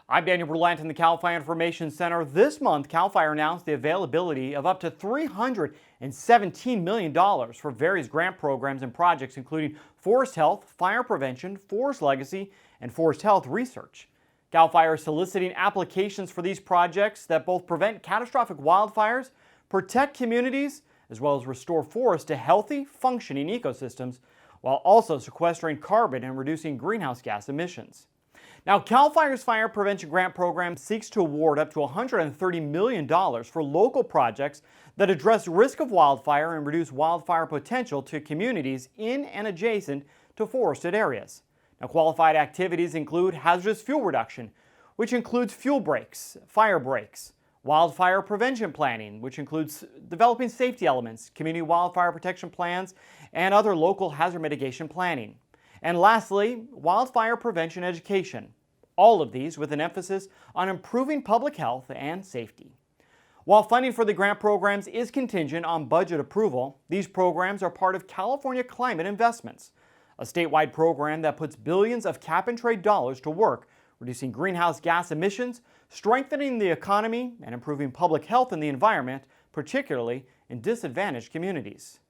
I'm Daniel Berlant in the CAL FIRE Information Center. This month, CAL FIRE announced the availability of up to $317 million for various grant programs and projects, including forest health, fire prevention, forest legacy, and forest health research. CAL FIRE is soliciting applications for these projects that both prevent catastrophic wildfires, protect communities, as well as restore forests to healthy, functioning ecosystems, while also sequestering carbon and reducing greenhouse gas emissions. Now, CAL FIRE's Fire Prevention Grant Program seeks to award up to $130 million for local projects that address risk of wildfire and reduce wildfire potential to communities in and adjacent to forested areas. Now, qualified activities include hazardous fuel reduction, which includes fuel breaks, fire breaks, wildfire prevention planning, which includes developing safety elements, community wildfire protection plans, and other local hazard mitigation planning. And lastly, wildfire prevention education. All of these with an emphasis on improving public health and safety. While funding for the grant programs is contingent on budget approval, these programs are part of California Climate Investments, a statewide program that puts billions of cap-and-trade dollars to work, reducing greenhouse gas emissions, strengthening the economy, and improving public health and the environment, particularly in disadvantaged communities.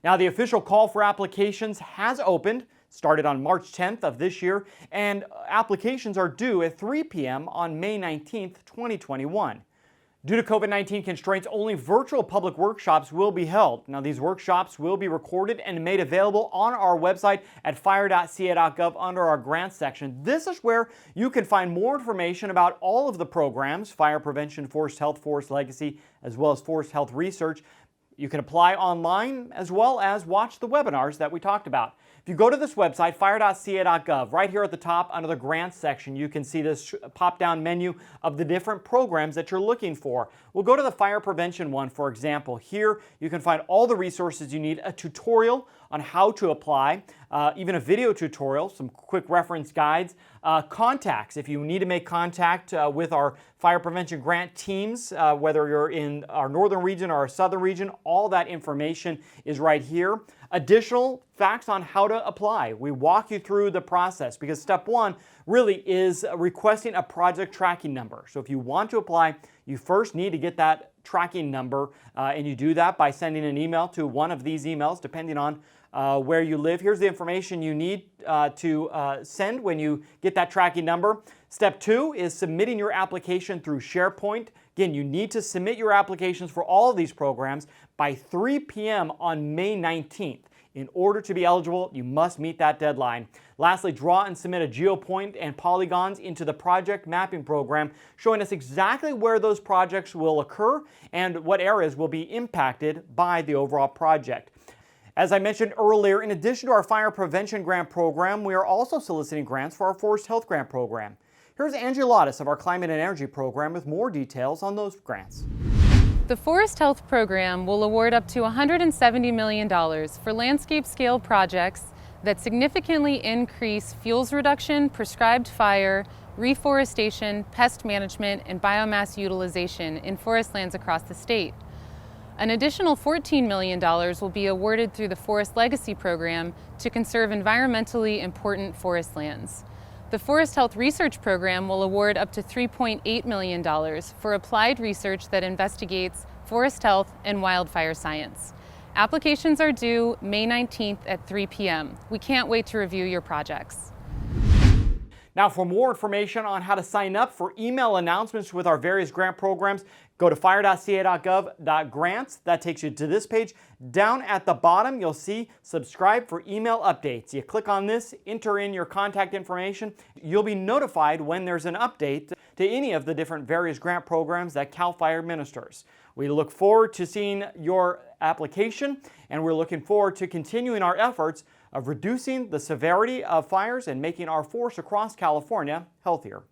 Now, the official call for applications has opened, started on March 10th of this year, and applications are due at 3 p.m. on May 19th, 2021. Due to COVID-19 constraints, only virtual public workshops will be held. Now, these workshops will be recorded and made available on our website at fire.ca.gov under our grants section. This is where you can find more information about all of the programs, fire prevention, forest health, forest legacy, as well as forest health research. You can apply online as well as watch the webinars that we talked about. If you go to this website, fire.ca.gov, right here at the top under the grants section, you can see this pop-down menu of the different programs that you're looking for. We'll go to the fire prevention one, for example. Here you can find all the resources you need, a tutorial on how to apply, even a video tutorial, some quick reference guides, contacts if you need to make contact with our fire prevention grant teams, whether you're in our northern region or our southern region, all that information is right here. Additional facts on how to apply. We walk you through the process because step one really is requesting a project tracking number. So if you want to apply, you first need to get that tracking number, and you do that by sending an email to one of these emails, depending on where you live. Here's the information you need to send when you get that tracking number. Step two is submitting your application through Sharepoint. Again, you need to submit your applications for all of these programs by 3 p.m. on May 19th. In order to be eligible, you must meet that deadline. Lastly, draw and submit a geopoint and polygons into the project mapping program, showing us exactly where those projects will occur and what areas will be impacted by the overall project. As I mentioned earlier, in addition to our fire prevention grant program, we are also soliciting grants for our forest health grant program. Here's Angie Lottis of our Climate and Energy program with more details on those grants. The Forest Health Program will award up to $170 million for landscape-scale projects that significantly increase fuels reduction, prescribed fire, reforestation, pest management, and biomass utilization in forest lands across the state. An additional $14 million will be awarded through the Forest Legacy Program to conserve environmentally important forest lands. The Forest Health Research Program will award up to $3.8 million for applied research that investigates forest health and wildfire science. Applications are due May 19th at 3 p.m. We can't wait to review your projects. Now, for more information on how to sign up for email announcements with our various grant programs, go to fire.ca.gov/grants. That takes you to this page. Down at the bottom, you'll see subscribe for email updates. You click on this, enter in your contact information. You'll be notified when there's an update to any of the different various grant programs that CAL FIRE administers. We look forward to seeing your application, and we're looking forward to continuing our efforts of reducing the severity of fires and making our forests across California healthier.